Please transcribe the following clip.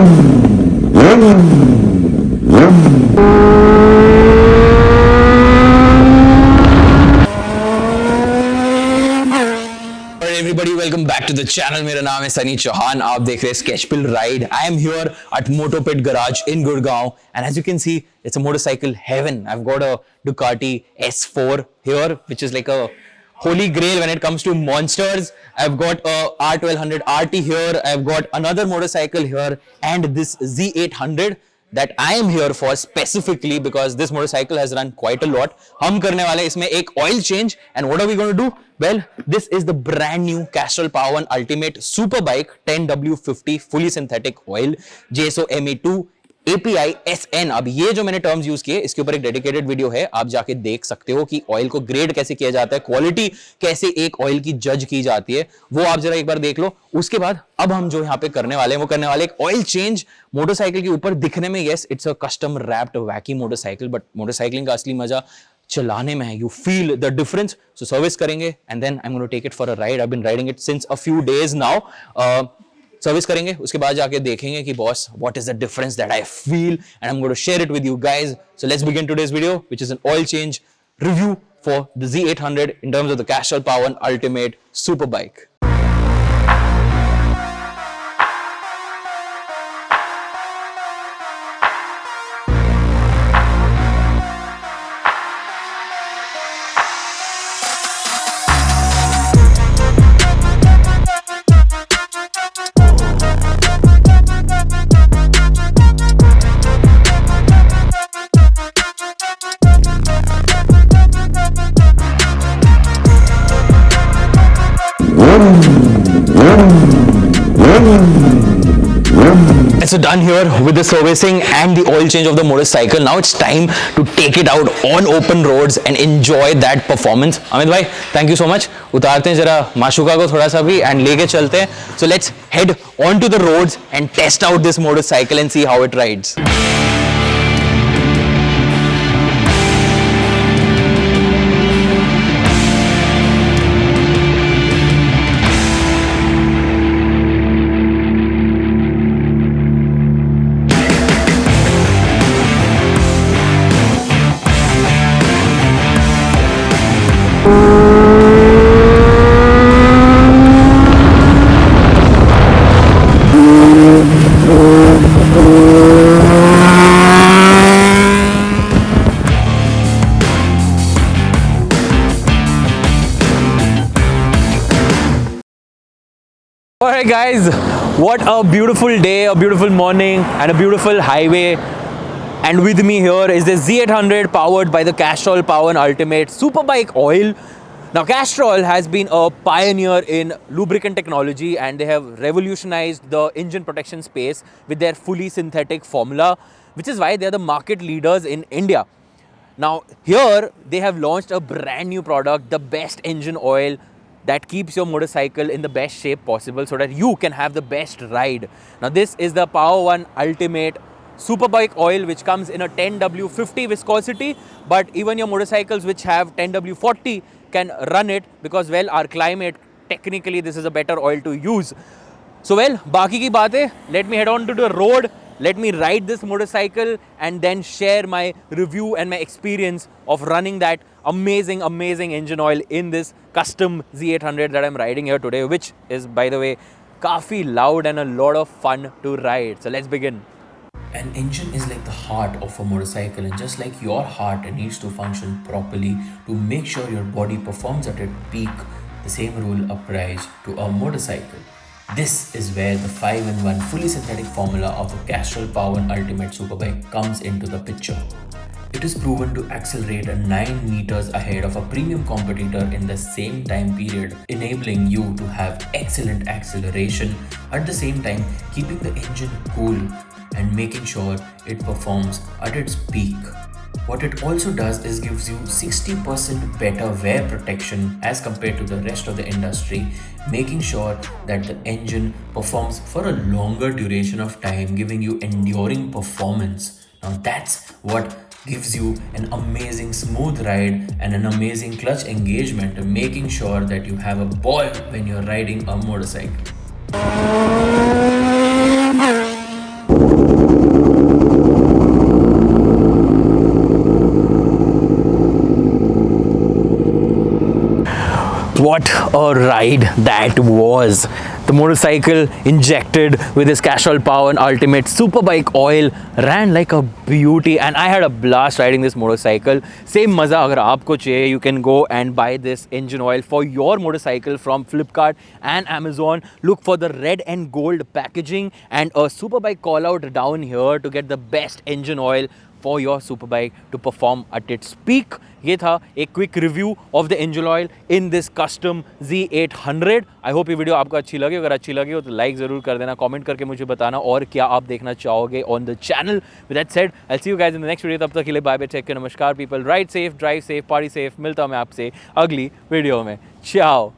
Everybody, welcome back to the channel. मेरा नाम है सनी चौहान. आप देख रहे हैं Sketchpill Ride. I am here at Motopit Garage in Gurgaon, and as you can see, it's a motorcycle heaven. I've got a Ducati S4 here, which is like a holy grail when it comes to monsters. I've got a R1200 RT here. I've got another motorcycle here, and this Z800 that I am here for specifically because this motorcycle has run quite a lot. हम करने वाले इसमें एक oil change, and what are we going to do? Well, this is the brand new Castrol POWER1 Ultimate Superbike 10W50 fully synthetic oil JSO ME2 API SN. अब ये जो मैंने terms use किए इसके ऊपर एक डेडिकेटेड वीडियो है, आप जाके देख सकते हो कि ऑयल को ग्रेड कैसे किया जाता है, क्वालिटी कैसे एक ऑयल की जज की जाती है, वो आप जरा एक बार देख लो. उसके बाद अब हम जो यहाँ पे करने वाले हैं वो करने वाले एक ऑयल चेंज मोटरसाइकिल के ऊपर. दिखने में yes it's a custom wrapped wacky motorcycle, but motorcycling का असली मजा चलाने में है. You feel the difference. So service करेंगे and then I am going to take it for a ride. I have been riding it since a few days now. Service करेंगे, उसके बाद जाके देखेंगे कि boss what is the difference that I feel, and I am going to share it with you guys. So let's begin today's video which is an oil change review for the Z800 in terms of the Castrol POWER1 Ultimate Superbike. So done here with the servicing and the oil change of the motorcycle. Now it's time to take it out on open roads and enjoy that performance. Amit भाई, thank you so much. उतारते हैं जरा माशुका को थोड़ा सा भी and लेके चलते हैं. So let's head onto the roads and test out this motorcycle and see how it rides. Alright guys, what a beautiful day, a beautiful morning and a beautiful highway. And with me here is the Z800 powered by the Castrol POWER1 Ultimate Superbike Oil. Now Castrol has been a pioneer in lubricant technology, and they have revolutionized the engine protection space with their fully synthetic formula, which is why they are the market leaders in India. Now here they have launched a brand new product, the best engine oil that keeps your motorcycle in the best shape possible so that you can have the best ride. Now this is the POWER1 Ultimate Superbike Oil, which comes in a 10W50 viscosity, but even your motorcycles which have 10W40 can run it because, well, our climate, technically this is a better oil to use. So well, बाकी की बातें, let me head on to the road. Let me ride this motorcycle and then share my review and my experience of running that amazing engine oil in this custom Z800 that I'm riding here today, which is, by the way, काफी loud and a lot of fun to ride. So let's begin. An engine is like the heart of a motorcycle, and just like your heart needs to function properly to make sure your body performs at its peak, the same rule applies to a motorcycle. This is where the 5-in-1 fully synthetic formula of the Castrol POWER1 Ultimate Superbike comes into the picture. It is proven to accelerate 9 meters ahead of a premium competitor in the same time period, enabling you to have excellent acceleration, at the same time keeping the engine cool and making sure it performs at its peak. What it also does is gives you 60% better wear protection as compared to the rest of the industry, making sure that the engine performs for a longer duration of time, giving you enduring performance. Now that's what gives you an amazing smooth ride and an amazing clutch engagement, making sure that you have a ball when you're riding a motorcycle. what a ride that was. The motorcycle injected with this Castrol POWER1 Ultimate Superbike Oil ran like a beauty, and I had a blast riding this motorcycle. Same maza agar aapko chahiye, you can go and buy this engine oil for your motorcycle from Flipkart and Amazon. Look for the red and gold packaging and a Superbike call out down here to get the best engine oil for your superbike to perform at its peak. ये था एक quick review of the engine oil in this custom Z800. I hope ये video आपको अच्छी लगी. अगर अच्छी लगी हो तो लाइक ज़रूर कर देना, कमेंट करके मुझे बताना और क्या आप देखना चाहोगे on the channel. With that said, I see you guys in the next video. तब तक के लिए बाय बाय, टेक केयर, नमस्कार people. Ride safe, drive safe, party safe. मिलता हूँ मैं आपसे अगली वीडियो में. चाओ.